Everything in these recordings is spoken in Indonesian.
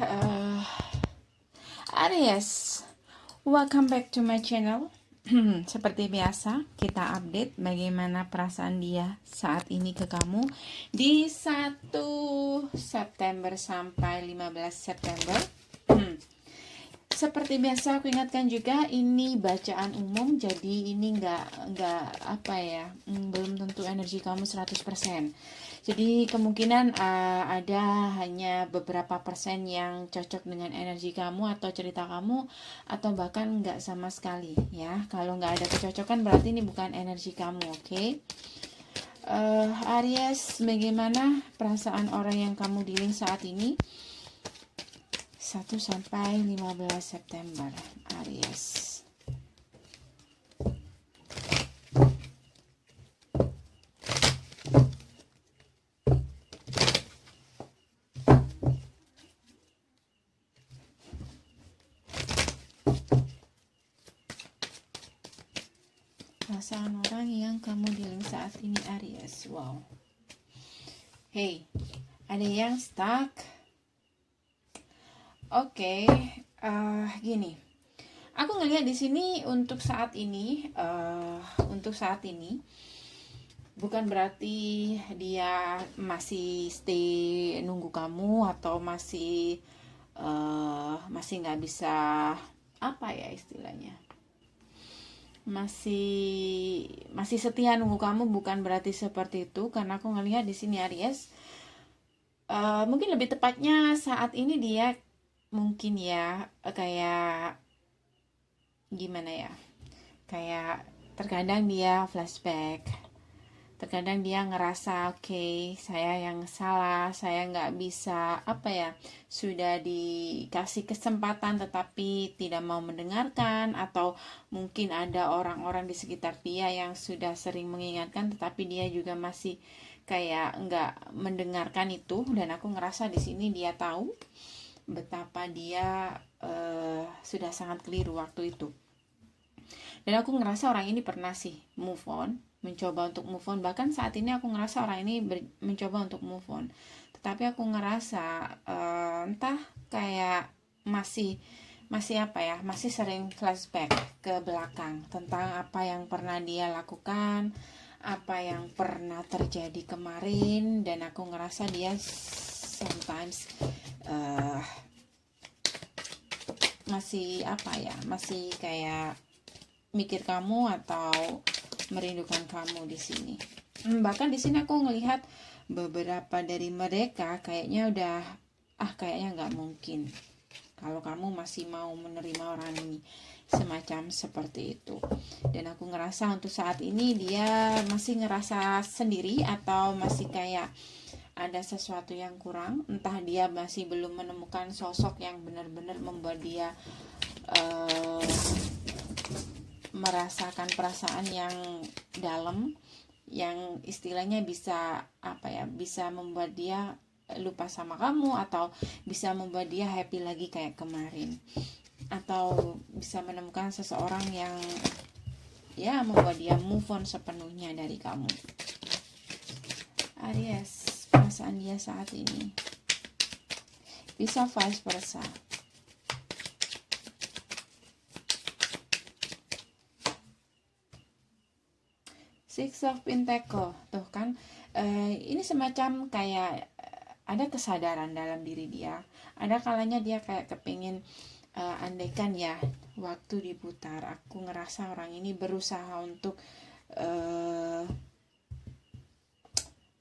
uh, Aries, welcome back to my channel. Seperti biasa, kita update bagaimana perasaan dia saat ini ke kamu di 1 September sampai 15 September. Seperti biasa, aku ingatkan juga ini bacaan umum, jadi ini nggak apa ya, belum tentu energi kamu 100%. Jadi kemungkinan ada hanya beberapa persen yang cocok dengan energi kamu atau cerita kamu, atau bahkan nggak sama sekali ya. Kalau nggak ada kecocokan berarti ini bukan energi kamu, oke? Aries, bagaimana perasaan orang yang kamu dealing saat ini? 1 sampai 15 September, Aries. Perasaan orang yang kamu dealing saat ini, Aries. Wow. Hey, ada yang stuck. Oke, gini. Aku ngelihat di sini untuk saat ini, bukan berarti dia masih stay nunggu kamu atau masih nggak bisa, apa ya istilahnya, masih setia nunggu kamu, bukan berarti seperti itu. Karena aku ngelihat di sini, Aries, mungkin lebih tepatnya saat ini dia mungkin ya kayak gimana ya, kayak terkadang dia flashback, terkadang dia ngerasa oke, saya yang salah, saya nggak bisa, apa ya, sudah dikasih kesempatan tetapi tidak mau mendengarkan, atau mungkin ada orang-orang di sekitar dia yang sudah sering mengingatkan tetapi dia juga masih kayak nggak mendengarkan itu. Dan aku ngerasa di sini dia tahu betapa dia sudah sangat keliru waktu itu. Dan aku ngerasa orang ini pernah sih move on, mencoba untuk move on. Bahkan saat ini aku ngerasa orang ini mencoba untuk move on, tetapi aku ngerasa entah kayak masih apa ya, masih sering flashback ke belakang tentang apa yang pernah dia lakukan, apa yang pernah terjadi kemarin. Dan aku ngerasa dia sometimes masih apa ya, masih kayak mikir kamu atau merindukan kamu di sini. Bahkan di sini aku ngelihat beberapa dari mereka kayaknya udah kayaknya nggak mungkin kalau kamu masih mau menerima orang ini, semacam seperti itu. Dan aku ngerasa untuk saat ini dia masih ngerasa sendiri atau masih kayak ada sesuatu yang kurang. Entah dia masih belum menemukan sosok yang benar-benar membuat dia merasakan perasaan yang dalam, yang istilahnya bisa apa ya, bisa membuat dia lupa sama kamu, atau bisa membuat dia happy lagi kayak kemarin, atau bisa menemukan seseorang yang ya membuat dia move on sepenuhnya dari kamu. Aries, perasaan dia saat ini bisa vice versa. Six of Pentacle, tuh kan, ini semacam kayak ada kesadaran dalam diri dia. Ada kalanya dia kayak kepingin, andaikan ya waktu diputar. Aku ngerasa orang ini berusaha untuk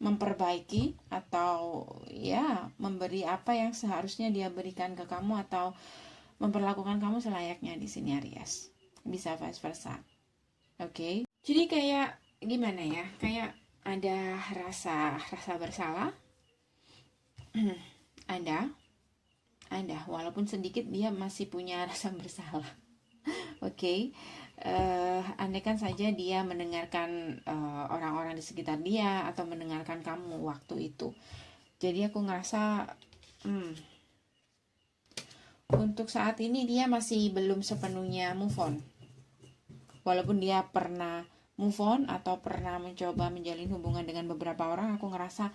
memperbaiki atau ya memberi apa yang seharusnya dia berikan ke kamu, atau memperlakukan kamu selayaknya di sini, Aries. Bisa vice versa. Oke. Jadi kayak gimana ya? Kayak ada rasa bersalah. ada walaupun sedikit dia masih punya rasa bersalah. Oke. Andaikan saja dia mendengarkan orang-orang di sekitar dia, atau mendengarkan kamu waktu itu. Jadi aku ngerasa untuk saat ini dia masih belum sepenuhnya move on. Walaupun dia pernah move on atau pernah mencoba menjalin hubungan dengan beberapa orang, aku ngerasa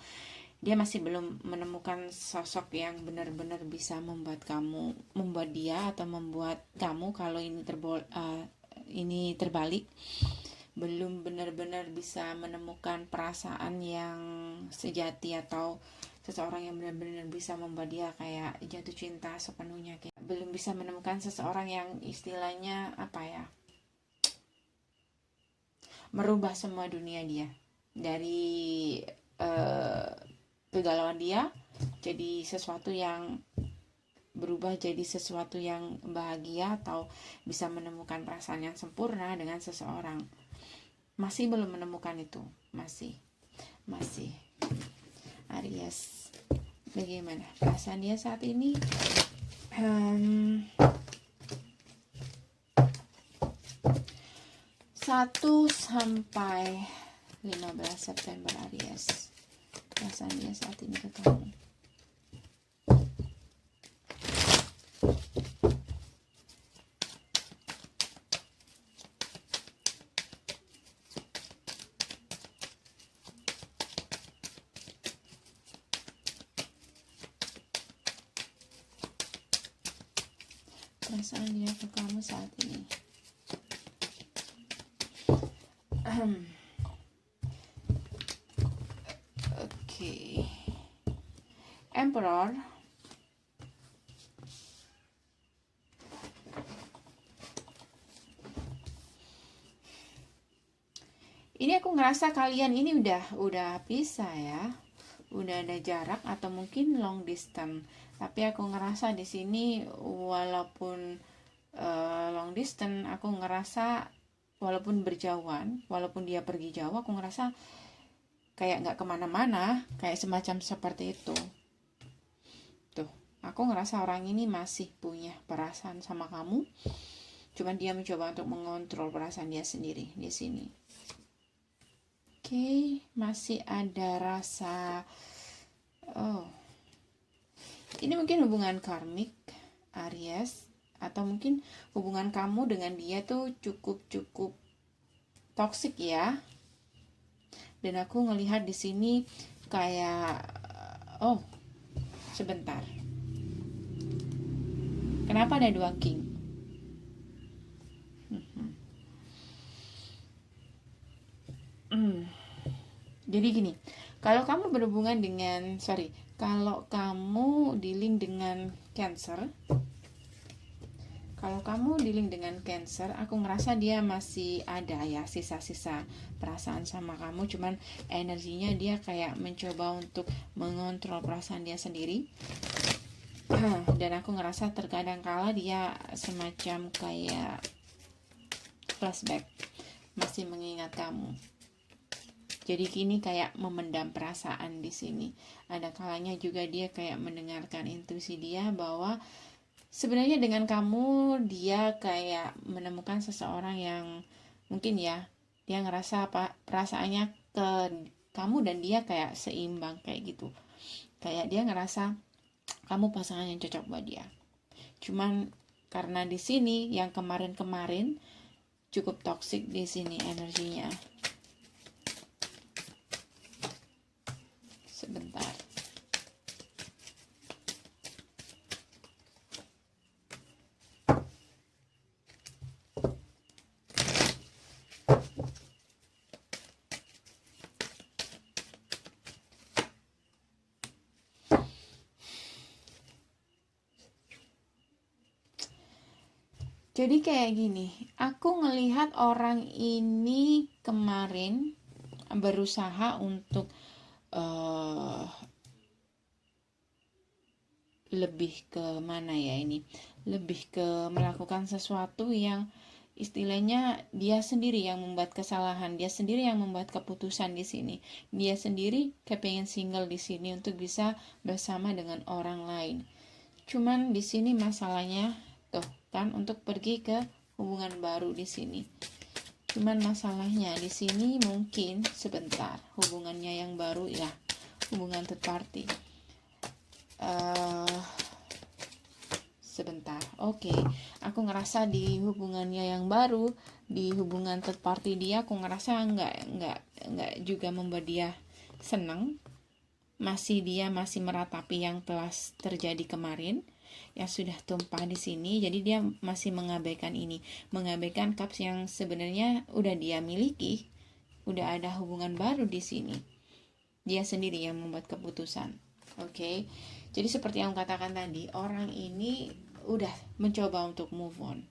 dia masih belum menemukan sosok yang benar-benar bisa membuat dia atau membuat kamu, kalau ini terbalik, belum benar-benar bisa menemukan perasaan yang sejati atau seseorang yang benar-benar bisa membuat dia kayak jatuh cinta sepenuhnya, kayak belum bisa menemukan seseorang yang istilahnya apa ya, merubah semua dunia dia dari kegalauan dia jadi sesuatu yang berubah jadi sesuatu yang bahagia, atau bisa menemukan perasaan yang sempurna dengan seseorang. Masih belum menemukan itu, masih Aries. Bagaimana perasaan dia saat ini? 1 sampai 15 September Aries. Perasaan dia saat ini ke kamu. Perasaan dia ke kamu saat ini. Oke. Emperor. Ini aku ngerasa kalian ini udah pisah ya. Udah ada jarak atau mungkin long distance. Tapi aku ngerasa di sini walaupun long distance, aku ngerasa walaupun berjauhan, walaupun dia pergi jauh, aku ngerasa kayak nggak kemana-mana, kayak semacam seperti itu. Tuh, aku ngerasa orang ini masih punya perasaan sama kamu, cuman dia mencoba untuk mengontrol perasaan dia sendiri di sini. Oke, masih ada rasa, ini mungkin hubungan karmik Aries, atau mungkin hubungan kamu dengan dia tuh cukup toksik ya. Dan aku ngelihat di sini kayak sebentar. Kenapa ada 2 king? Jadi gini, kalau kamu berhubungan dengan kalau kamu dealing dengan Cancer, aku ngerasa dia masih ada ya sisa-sisa perasaan sama kamu, cuman energinya dia kayak mencoba untuk mengontrol perasaan dia sendiri. Dan aku ngerasa terkadang kala dia semacam kayak flashback, masih mengingat kamu. Jadi kini kayak memendam perasaan di sini. Ada kalanya juga dia kayak mendengarkan intuisi dia bahwa sebenarnya dengan kamu dia kayak menemukan seseorang yang mungkin ya, dia ngerasa perasaannya ke kamu dan dia kayak seimbang kayak gitu. Kayak dia ngerasa kamu pasangan yang cocok buat dia. Cuman karena di sini yang kemarin-kemarin cukup toksik di sini energinya. Sebentar. Jadi kayak gini, aku ngelihat orang ini kemarin berusaha untuk lebih ke mana ya ini, lebih ke melakukan sesuatu yang istilahnya dia sendiri yang membuat kesalahan, dia sendiri yang membuat keputusan di sini, dia sendiri kepengen single di sini untuk bisa bersama dengan orang lain. Cuman di sini masalahnya tuh kan untuk pergi ke hubungan baru di sini. Cuman masalahnya di sini mungkin sebentar hubungannya yang baru ya, hubungan third party. Sebentar. Oke. Aku ngerasa di hubungannya yang baru, di hubungan third party dia, aku ngerasa nggak juga membuat dia senang. dia masih meratapi yang telah terjadi kemarin, yang sudah tumpah di sini. Jadi dia masih mengabaikan ini, mengabaikan cups yang sebenarnya udah dia miliki, udah ada hubungan baru di sini. Dia sendiri yang membuat keputusan. Oke. Jadi seperti yang katakan tadi, orang ini udah mencoba untuk move on,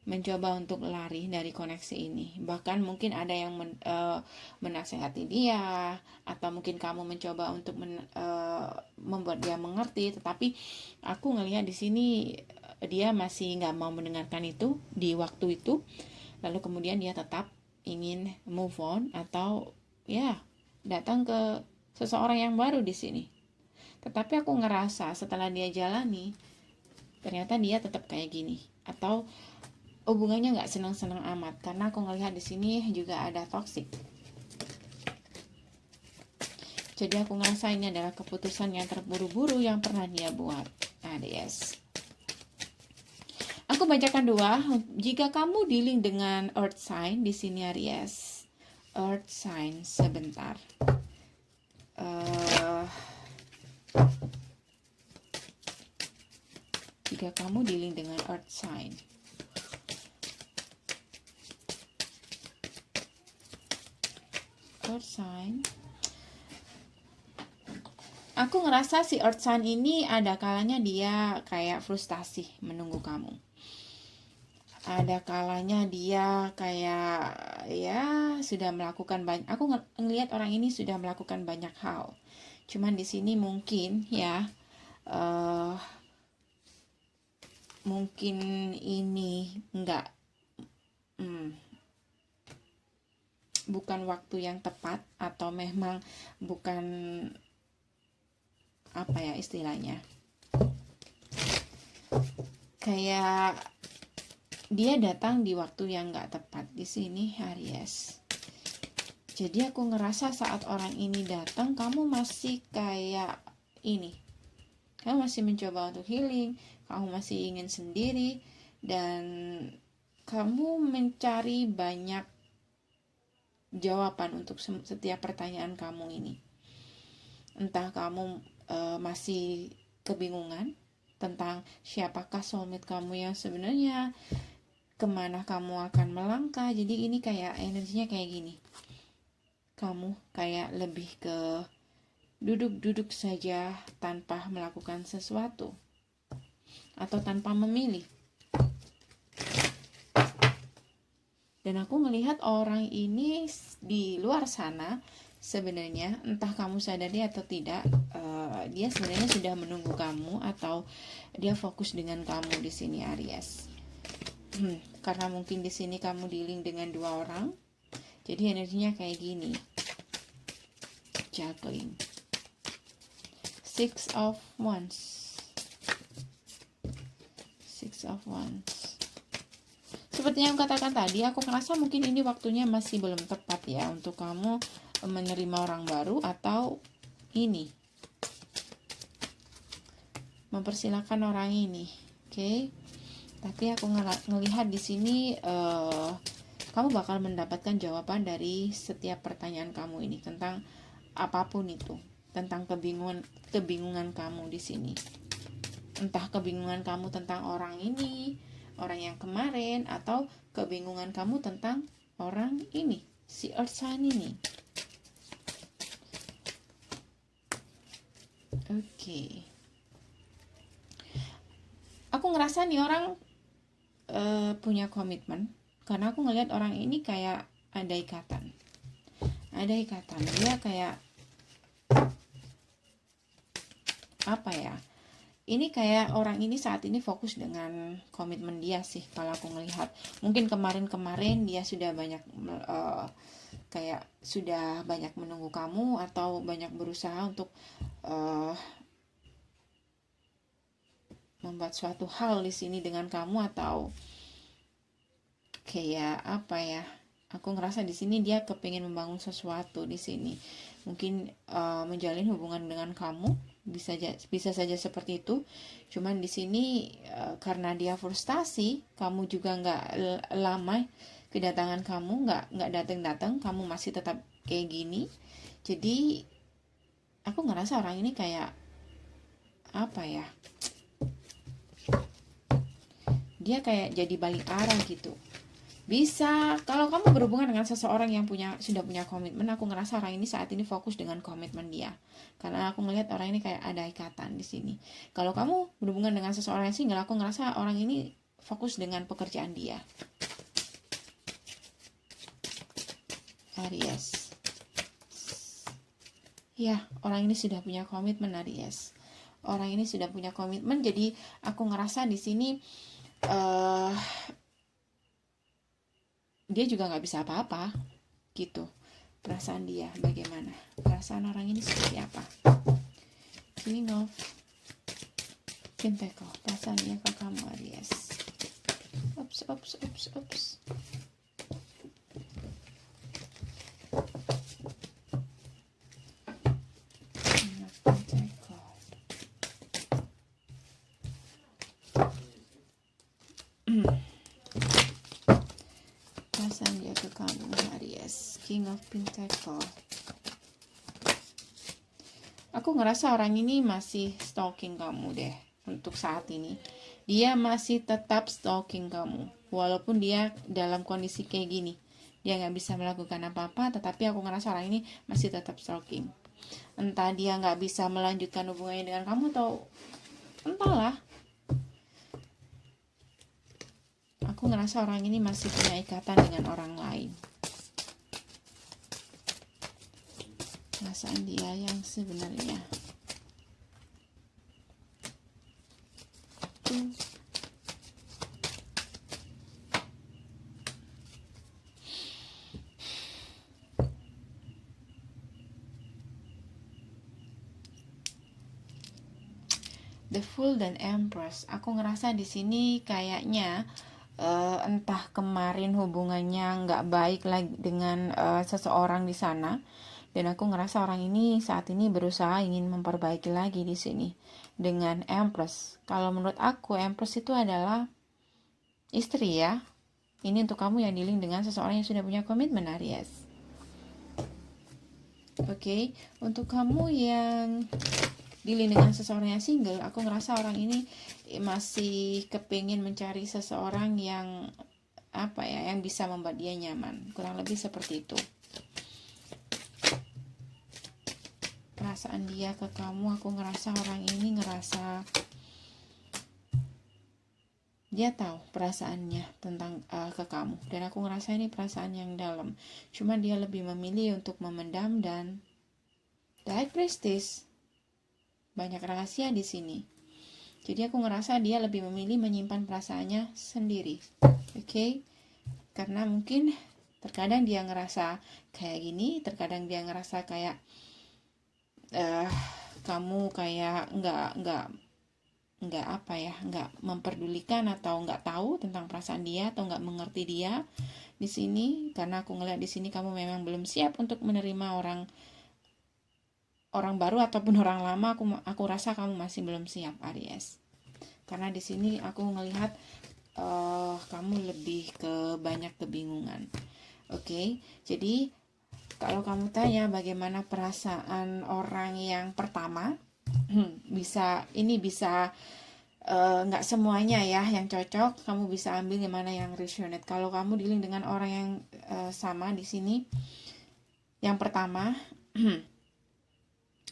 mencoba untuk lari dari koneksi ini. Bahkan mungkin ada yang menasehati dia, atau mungkin kamu mencoba untuk membuat dia mengerti. Tetapi aku ngelihat di sini dia masih nggak mau mendengarkan itu di waktu itu. Lalu kemudian dia tetap ingin move on, atau ya datang ke seseorang yang baru di sini. Tetapi aku ngerasa setelah dia jalani, ternyata dia tetap kayak gini, atau hubungannya nggak senang-senang amat, karena aku ngelihat di sini juga ada toxic. Jadi aku ngerasa ini adalah keputusan yang terburu-buru yang pernah dia buat. Aries. Aku bacakan dua. Jika kamu dealing dengan earth sign di sini Aries, earth sign sebentar. Jika kamu dealing dengan earth sign, aku ngerasa si earth sign ini ada kalanya dia kayak frustasi menunggu kamu. Ada kalanya dia kayak ya sudah melakukan banyak. Aku ngelihat orang ini sudah melakukan banyak hal. Cuman di sini mungkin ya mungkin ini enggak bukan waktu yang tepat, atau memang bukan apa ya istilahnya, kayak dia datang di waktu yang enggak tepat di sini Aries. Jadi aku ngerasa saat orang ini datang, kamu masih kayak ini, kamu masih mencoba untuk healing, kamu masih ingin sendiri, dan kamu mencari banyak jawaban untuk setiap pertanyaan kamu ini. Entah kamu masih kebingungan tentang siapakah soulmate kamu yang sebenarnya, kemana kamu akan melangkah. Jadi ini kayak energinya kayak gini, kamu kayak lebih ke duduk-duduk saja tanpa melakukan sesuatu, atau tanpa memilih. Dan aku melihat orang ini di luar sana sebenarnya, entah kamu sadari atau tidak, dia sebenarnya sudah menunggu kamu, atau dia fokus dengan kamu di sini Aries. Karena mungkin di sini kamu dealing dengan dua orang, jadi energinya kayak gini, juggling. Six of Wands. Seperti yang katakan tadi, aku merasa mungkin ini waktunya masih belum tepat ya untuk kamu menerima orang baru, atau ini mempersilahkan orang ini. Oke. Tapi aku ngelihat di sini kamu bakal mendapatkan jawaban dari setiap pertanyaan kamu ini tentang apapun itu, tentang kebingungan kamu di sini. Entah kebingungan kamu tentang orang ini, orang yang kemarin, atau kebingungan kamu tentang orang ini, si earth sign ini. Oke. Aku ngerasa nih orang punya komitmen, karena aku ngelihat orang ini kayak ada ikatan. Dia kayak apa ya, ini kayak orang ini saat ini fokus dengan komitmen dia sih kalau aku ngelihat. Mungkin kemarin dia sudah banyak kayak sudah banyak menunggu kamu, atau banyak berusaha untuk membuat suatu hal di sini dengan kamu, atau kayak apa ya, aku ngerasa di sini dia kepingin membangun sesuatu di sini. Mungkin menjalin hubungan dengan kamu, bisa saja seperti itu. Cuman di sini karena dia frustasi, kamu juga nggak lama kedatangan kamu, nggak datang, kamu masih tetap kayak gini. Jadi aku ngerasa orang ini kayak apa ya, dia kayak jadi balik arah gitu. Bisa kalau kamu berhubungan dengan seseorang yang sudah punya komitmen, aku ngerasa orang ini saat ini fokus dengan komitmen dia. Karena aku ngelihat orang ini kayak ada ikatan di sini. Kalau kamu berhubungan dengan seseorang yang single, aku ngerasa orang ini fokus dengan pekerjaan dia. Aries. Ya, orang ini sudah punya komitmen, Aries. Orang ini sudah punya komitmen, jadi aku ngerasa di sini dia juga nggak bisa apa-apa gitu. Perasaan dia bagaimana? Perasaan orang ini seperti apa? King of Pentacle, perasaan dia ke kamu, Aries. Ups. King of Pentacle. Perasaan dia ke kamu, Aries. King of Pentacle. Aku ngerasa orang ini masih stalking kamu deh. Untuk saat ini dia masih tetap stalking kamu, walaupun dia dalam kondisi kayak gini, dia nggak bisa melakukan apa-apa, tetapi aku ngerasa orang ini masih tetap stalking. Entah dia nggak bisa melanjutkan hubungannya dengan kamu atau entahlah. Aku ngerasa orang ini masih punya ikatan dengan orang lain. Perasaan dia yang sebenarnya. The Fool dan Empress. Aku ngerasa di sini kayaknya entah kemarin hubungannya nggak baik lagi dengan seseorang di sana, dan aku ngerasa orang ini saat ini berusaha ingin memperbaiki lagi di sini dengan Empress. Kalau menurut aku Empress itu adalah istri ya. Ini untuk kamu yang dealing dengan seseorang yang sudah punya komitmen, Aries. Oke, untuk kamu yang dealing dengan seseorang yang single, aku ngerasa orang ini masih kepingin mencari seseorang yang apa ya, yang bisa membuat dia nyaman. Kurang lebih seperti itu. Perasaan dia ke kamu, aku ngerasa orang ini ngerasa dia tahu perasaannya tentang ke kamu, dan aku ngerasa ini perasaan yang dalam. Cuma dia lebih memilih untuk memendam, dan The High Priestess, banyak rahasia di sini. Jadi aku ngerasa dia lebih memilih menyimpan perasaannya sendiri. Oke? Karena mungkin terkadang dia ngerasa kayak gini, terkadang dia ngerasa kayak kamu kayak nggak apa ya, nggak memperdulikan atau nggak tahu tentang perasaan dia atau nggak mengerti dia di sini. Karena aku ngeliat di sini kamu memang belum siap untuk menerima orang baru ataupun orang lama. Aku rasa kamu masih belum siap, Aries. Karena di sini aku ngelihat kamu lebih ke banyak kebingungan. Oke, jadi kalau kamu tanya bagaimana perasaan orang yang pertama, bisa nggak semuanya ya yang cocok. Kamu bisa ambil yang mana yang resonate. Kalau kamu dealing dengan orang yang sama di sini, yang pertama,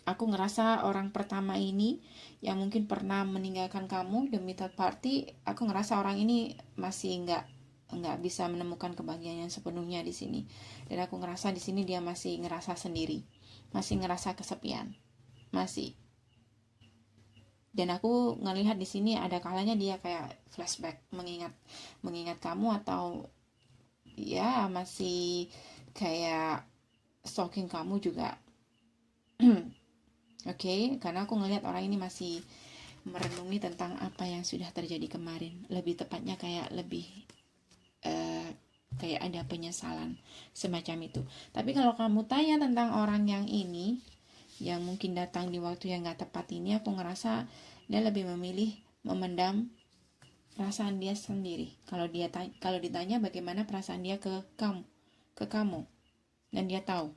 aku ngerasa orang pertama ini yang mungkin pernah meninggalkan kamu demi third party, aku ngerasa orang ini masih nggak bisa menemukan kebahagiaan yang sepenuhnya di sini. Dan aku ngerasa di sini dia masih ngerasa sendiri, masih ngerasa kesepian, masih. Dan aku ngelihat di sini ada kalanya dia kayak flashback, mengingat kamu, atau ya masih kayak stalking kamu juga. Oke, karena aku ngelihat orang ini masih merenungi tentang apa yang sudah terjadi kemarin. Lebih tepatnya kayak lebih kayak ada penyesalan semacam itu. Tapi kalau kamu tanya tentang orang yang ini, yang mungkin datang di waktu yang gak tepat ini, aku ngerasa dia lebih memilih memendam perasaan dia sendiri. Kalau ditanya bagaimana perasaan dia ke kamu, dan dia tahu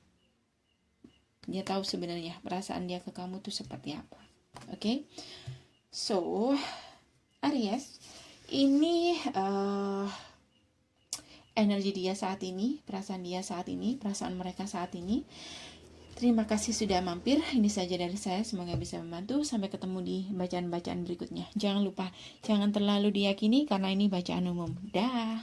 Dia tahu sebenarnya perasaan dia ke kamu tuh seperti apa. Oke? So, Aries, ini energi dia saat ini, perasaan dia saat ini, perasaan mereka saat ini. Terima kasih sudah mampir. Ini saja dari saya. Semoga bisa membantu. Sampai ketemu di bacaan-bacaan berikutnya. Jangan lupa, jangan terlalu diyakini karena ini bacaan umum. Dah.